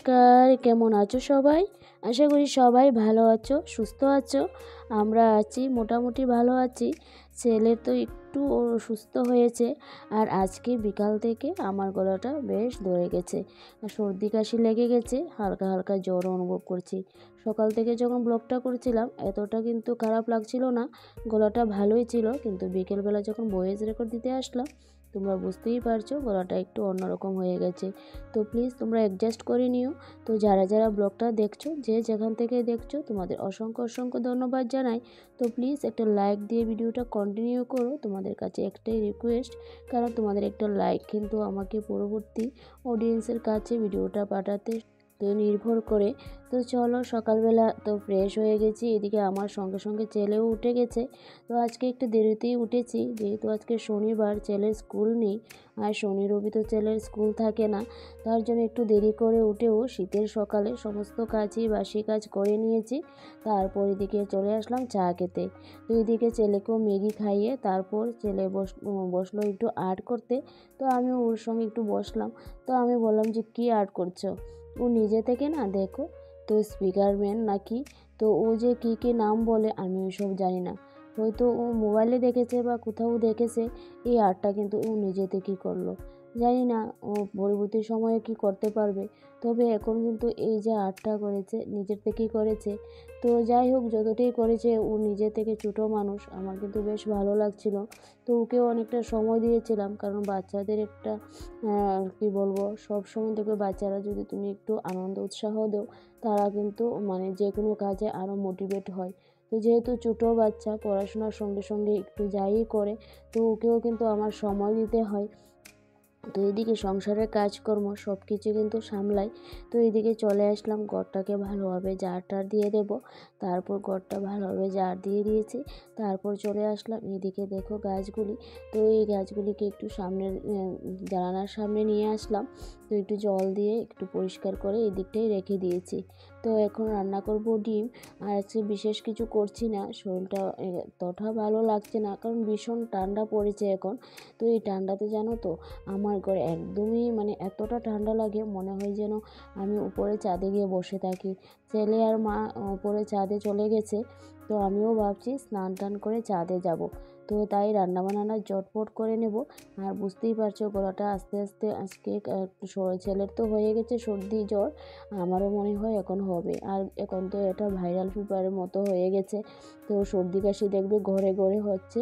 নমস্কার, কেমন আছো সবাই? আশা করি সবাই ভালো আছো, সুস্থ আছো। আমরা আছি, মোটামুটি ভালো আছি। ছেলের তো একটু অসুস্থ হয়েছে, আর আজকে বিকাল থেকে আমার গলাটা বেশ ধরে গেছে, আর সর্দি কাশি লেগে গেছে, হালকা হালকা জ্বর অনুভব করছি। সকাল থেকে যখন ব্লগটা করছিলাম এতটা কিন্তু খারাপ লাগছিল না, গলাটা ভালোই ছিল, কিন্তু বিকেলবেলা যখন ভয়েস রেকর্ড দিতে আসলাম তোমরা বুঝতেই পারছো গলাটা একটু অন্যরকম হয়ে গেছে। তো প্লিজ তোমরা অ্যাডজাস্ট করে নিও। তো যারা যারা ব্লগটা দেখছো, যে যেখান থেকে দেখছো, তোমাদের অসংখ্য অসংখ্য ধন্যবাদ জানাই। তো প্লিজ একটা লাইক দিয়ে ভিডিওটা কন্টিনিউ করো, তোমাদের কাছে একটাই রিকোয়েস্ট, কারণ তোমাদের একটা লাইক কিন্তু আমাকে পরবর্তী অডিয়েন্সের কাছে ভিডিওটা পাঠাতে তো নির্ভর করে। তো চলো, সকালবেলা তো ফ্রেশ হয়ে গেছি, এদিকে আমার সঙ্গে সঙ্গে ছেলেও উঠে গেছে। তো আজকে একটু দেরিতেই উঠেছি, যেহেতু আজকে শনিবার, ছেলের স্কুল নেই, আর শনি রবি তো ছেলের স্কুল থাকে না। তার জন্য একটু দেরি করে উঠেও শীতের সকালে সমস্ত কাজই বাসি কাজ করে নিয়েছি। তারপর এদিকে চলে আসলাম চা খেতে। তো এদিকে ছেলেকেও ম্যাগি খাইয়ে তারপর ছেলে বসলো একটু আর্ট করতে। তো আমিও ওর সঙ্গে একটু বসলাম। তো আমি বললাম যে কী আর্ট করছো? ও নিজে থেকে না দেখো তো স্পিকারম্যান নাকি, তো ও যে কী কী নাম বলে আমি ওইসব জানি না, হয়তো ও মোবাইলে দেখেছে বা কোথাও দেখেছে। এই আর্টটা কিন্তু ও নিজে থেকেই করলো, জানি না ও পরবর্তী সময়ে কি করতে পারবে। তবে এখন কিন্তু এই যে আর্টটা করেছে নিজের থেকেই করেছে। তো যাই হোক, যতটাই করেছে ও নিজে থেকে, ছোটো মানুষ, আমার কিন্তু বেশ ভালো লাগছিল। তো ওকেও অনেকটা সময় দিয়েছিলাম, কারণ বাচ্চাদের একটা কি বলবো, সব সময় দেখবে বাচ্চারা যদি তুমি একটু আনন্দ উৎসাহ দাও, তারা কিন্তু মানে যে কোনো কাজে আরও মোটিভেট হয়। তো যেহেতু ছোটো বাচ্চা, পড়াশোনার সঙ্গে সঙ্গে একটু যাই করে, তো ওকেও কিন্তু আমার সময় দিতে হয়। তো এদিকে সংসারের কাজকর্ম সব কিছু কিন্তু সামলাই। তো এদিকে চলে আসলাম, ঘরটাকে ভালোভাবে ঝাড় দিয়ে দেব। তারপর ঘরটা ভালোভাবে ঝাড় দিয়ে দিয়েছি। তারপর চলে আসলাম এদিকে, দেখো গাছগুলি। তো এই গাছগুলিকে একটু সামনের জানালার সামনে নিয়ে আসলাম। তো একটু জল দিয়ে একটু পরিষ্কার করে এই দিকটাই রেখে দিয়েছি। তো এখন রান্না করব ডিম। আর আজকে বিশেষ কিছু করছি না, শরীরটা তথা ভালো লাগছে না, কারণ ভীষণ ঠান্ডা পড়েছে এখন। তো এই ঠান্ডাতে জানো তো, আমার ঘরে একদমই মানে এতটা ঠান্ডা লাগে, মনে হয় যেন আমি উপরে ছাদে গিয়ে বসে থাকি। ছেলে আর মা উপরে ছাদে চলে গেছে। তো আমিও ভাবছি স্নান টান করে ছাদে যাব। তো তাই রান্নাবান্না চটপট করে নেব। আর বুঝতেই পারছো গলাটা আস্তে আস্তে আজকে ছেলের তো হয়ে গেছে সর্দি জ্বর, আমারও মনে হয় এখন হবে। আর এখন তো এটা ভাইরাল ফিভারের মতো হয়ে গেছে। তো সর্দি কাশি দেখবে ঘরে ঘরে হচ্ছে,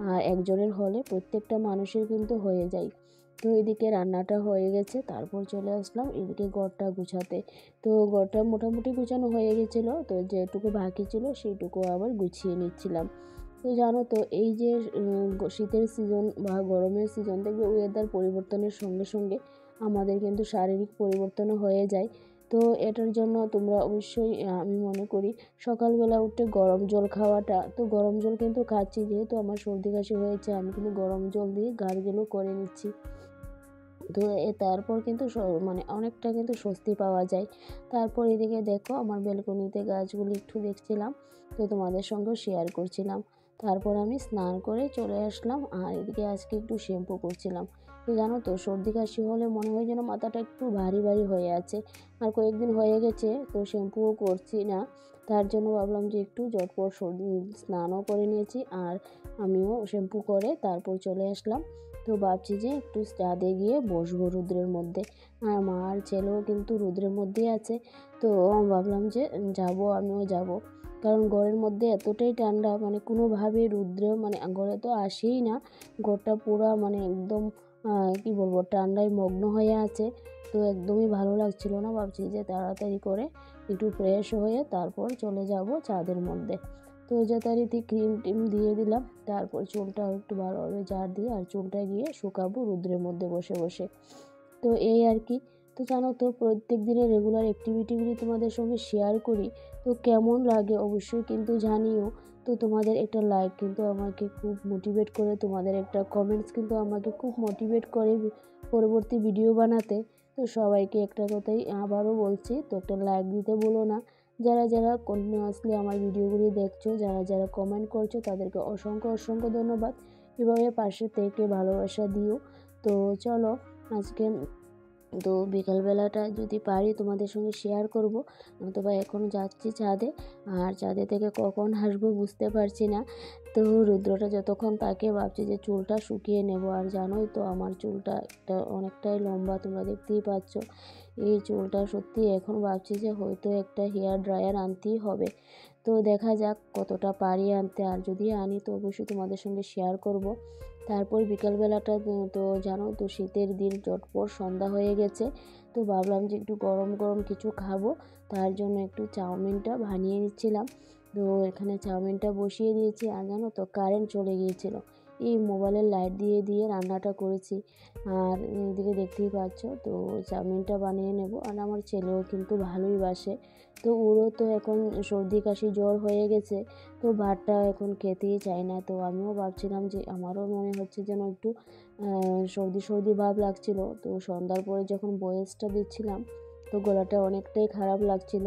আর একজনের হলে প্রত্যেকটা মানুষের কিন্তু হয়ে যায়। তো এদিকে রান্নাটা হয়ে গেছে, তারপর চলে আসলাম এদিকে ঘরটা গুছাতে। তো ঘরটা মোটামুটি গুছানো হয়ে গেছিলো, তো যেটুকু বাকি ছিল সেইটুকু আবার গুছিয়ে নিচ্ছিলাম। তো জানো তো, এই যে শীতের সিজন বা গরমের সিজন, দেখবে ওয়েদার পরিবর্তনের সঙ্গে সঙ্গে আমাদের কিন্তু শারীরিক পরিবর্তনও হয়ে যায়। তো এটার জন্য তোমরা অবশ্যই আমি মনে করি সকালবেলা উঠে গরম জল খাওয়াটা, তো গরম জল কিন্তু খাচ্ছি, যেহেতু আমার সর্দি কাশি হয়েছে আমি কিন্তু গরম জল দিয়ে গার্গেলও করে নিচ্ছি। তো তারপর কিন্তু মানে অনেকটা কিন্তু স্বস্তি পাওয়া যায়। তারপর এদিকে দেখো আমার ব্যালকনিতে গাছগুলি একটু দেখছিলাম, তো তোমাদের সঙ্গেও শেয়ার করছিলাম। তারপর আমি স্নান করে চলে আসলাম, আর এদিকে আজকে একটু শ্যাম্পু করছিলাম। তো জানো তো, সর্দি কাশি হলে মনে হয় যেন মাথাটা একটু ভারী ভারী হয়ে আছে, আর কয়েকদিন হয়ে গেছে তো শ্যাম্পুও করছি না। তার জন্য ভাবলাম যে একটু ঝটপট স্নানও করে নিয়েছি, আর আমিও শ্যাম্পু করে তারপর চলে আসলাম। তো ভাবছি যে একটু ছাদে গিয়ে বসবো রোদ্রের মধ্যে, আর মা আর ছেলেও কিন্তু রোদ্রের মধ্যেই আছে। তো ভাবলাম যে আমিও যাব, কারণ ঘরের মধ্যে এতটাই ঠান্ডা, মানে কোনোভাবে রৌদ্র মানে ঘরে তো আসেই না। ঘরটা পুরো মানে একদম কি বলবো, ঠান্ডায় মগ্ন হয়ে আছে। তো একদমই ভালো লাগছিল না, ভাবছি যে তাড়াতাড়ি করে একটু ফ্রেশ হয়ে তারপর চলে যাব ছাদের মধ্যে। তো যথারীতি ক্রিম টিম দিয়ে দিলাম, তারপর চুলটা একটু ভালোভাবে ঝাড় দিয়ে আর চুলটা গিয়ে শুকাবো রোদ্রের মধ্যে বসে বসে। তো এই আর কি। তো জানো তো, প্রত্যেক দিনের রেগুলার অ্যাক্টিভিটিগুলি তোমাদের সঙ্গে শেয়ার করি, তো কেমন লাগে অবশ্যই কিন্তু জানিও। তো তোমাদের একটা লাইক কিন্তু আমাকে খুব মোটিভেট করে, তোমাদের একটা কমেন্টস কিন্তু আমাকে খুব মোটিভেট করে পরবর্তী ভিডিও বানাতে। তো সবাইকে একটা কথাই আবারও বলছি, তো একটা লাইক দিতে বলো না। যারা যারা কন্টিনিউয়াসলি আমার ভিডিওগুলি দেখছো, যারা যারা কমেন্ট করছো, তাদেরকে অসংখ্য অসংখ্য ধন্যবাদ। এভাবে পাশে থেকে ভালোবাসা দিও। তো চলো, আজকে তো বিকালবেলাটা যদি পারি তোমাদের সঙ্গে শেয়ার করব, নতুবা এখন যাচ্ছি ছাদে। আর ছাদে থেকে কখন আসবো বুঝতে পারছি না। তো রৌদ্রটা যতক্ষণ থাকে ভাবছি যে চুলটা শুকিয়ে নেব। আর জানোই তো আমার চুলটা অনেকটাই লম্বা, তোমরা দেখতেই পাচ্ছ। এই চুলটা সত্যি এখন ভাবছি যে হয়তো একটা হেয়ার ড্রায়ার আনতেই হবে। তো দেখা যাক কতটা পারি আনতে, আর যদি আনি তো অবশ্যই তোমাদের সঙ্গে শেয়ার করব। তারপর বিকালবেলাটা তো জানো তো শীতের দিন, চটপট সন্ধ্যা হয়ে গেছে। তো ভাবলাম যে একটু গরম গরম কিছু খাবো, তার জন্য একটু চাউমিনটা বানিয়ে নিচ্ছিলাম। তো এখানে চাউমিনটা বসিয়ে দিয়েছি, আর জানো তো কারেন্ট চলে গিয়েছিল। এই মোবাইলের লাইট দিয়ে দিয়ে রান্নাটা করেছি। আর এদিকে দেখতেই পাচ্ছ, তো চাউমিনটা বানিয়ে নেব। আর আমার ছেলেও কিন্তু ভালোই বাসে। তো ওরও তো এখন সর্দি কাশি জ্বর হয়ে গেছে, তো ভাতটা এখন খেতেই চায় না। তো আমিও ভাবছিলাম যে আমারও মনে হচ্ছে যেন একটু সর্দি সর্দি ভাব লাগছিল। তো সন্ধ্যার পরে যখন ভয়েসটা দিচ্ছিলাম, তো গলাটা অনেকটাই খারাপ লাগছিল।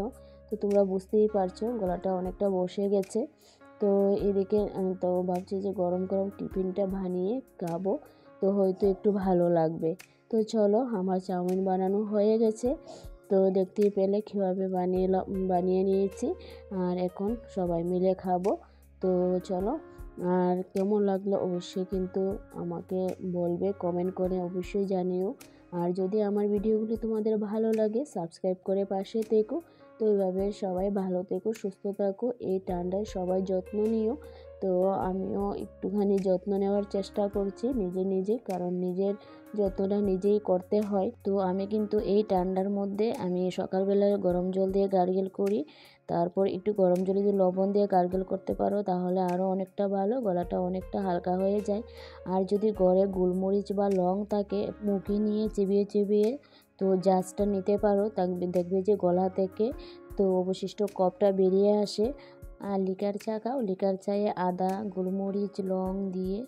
তো তোমরা বুঝতেই পারছো গলাটা অনেকটা বসে গেছে। তো এদিকে তো ভাবছি যে গরম গরম টিফিনটা বানিয়ে খাবো, তো হয়তো একটু ভালো লাগবে। তো চলো, আমার চাউমিন বানানো হয়ে গেছে। তো দেখতেই পেলে কীভাবে বানিয়ে নিয়েছি। আর এখন সবাই মিলে খাবো। তো চলো, আর কেমন লাগলো অবশ্যই কিন্তু আমাকে বলবে, কমেন্ট করে অবশ্যই জানিও। আর যদি আমার ভিডিওগুলি তোমাদের ভালো লাগে, সাবস্ক্রাইব করে পাশে থেকো। তো এইভাবে সবাই ভালো থেকো, সুস্থ থাকো। এই ঠান্ডায় সবাই যত্ন নিও। তো আমিও একটুখানি যত্ন নেওয়ার চেষ্টা করছি নিজে নিজে, কারণ নিজের যত্নটা নিজেই করতে হয়। তো আমি কিন্তু এই ঠান্ডার মধ্যে আমি সকালবেলায় গরম জল দিয়ে গার্গেল করি। তারপর একটু গরম জলে যদি লবণ দিয়ে গার্গেল করতে পারো তাহলে আরও অনেকটা ভালো, গলাটা অনেকটা হালকা হয়ে যায়। আর যদি ঘরে গোলমরিচ বা লং থাকে, মুখে নিয়ে চিবিয়ে চিবিয়ে তো জাজটা নিতে পারো, দেখবে যে গলা থেকে তো অবশিষ্ট কফটা বেরিয়ে আসে। আর লিকার চা খাও, লিকার চায়ে আদা, গোলমরিচ, লং দিয়ে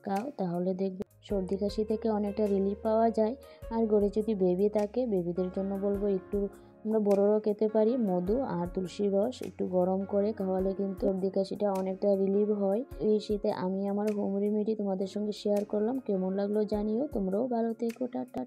খাও, তাহলে দেখবে সর্দি কাশি থেকে অনেকটা রিলিফ পাওয়া যায়। আর ঘরে যদি বেবি থাকে, বেবিদের জন্য বলবো একটু, আমরা বড়রাও খেতে পারি, মধু আর তুলসীর রস একটু গরম করে খাওয়ালে কিন্তু সর্দি কাশিটা অনেকটা রিলিভ হয়। এই শীতে আমি আমার হোম রেমেডি তোমাদের সঙ্গে শেয়ার করলাম, কেমন লাগলো জানিও। তোমরাও ভালো থেকো, টাটা।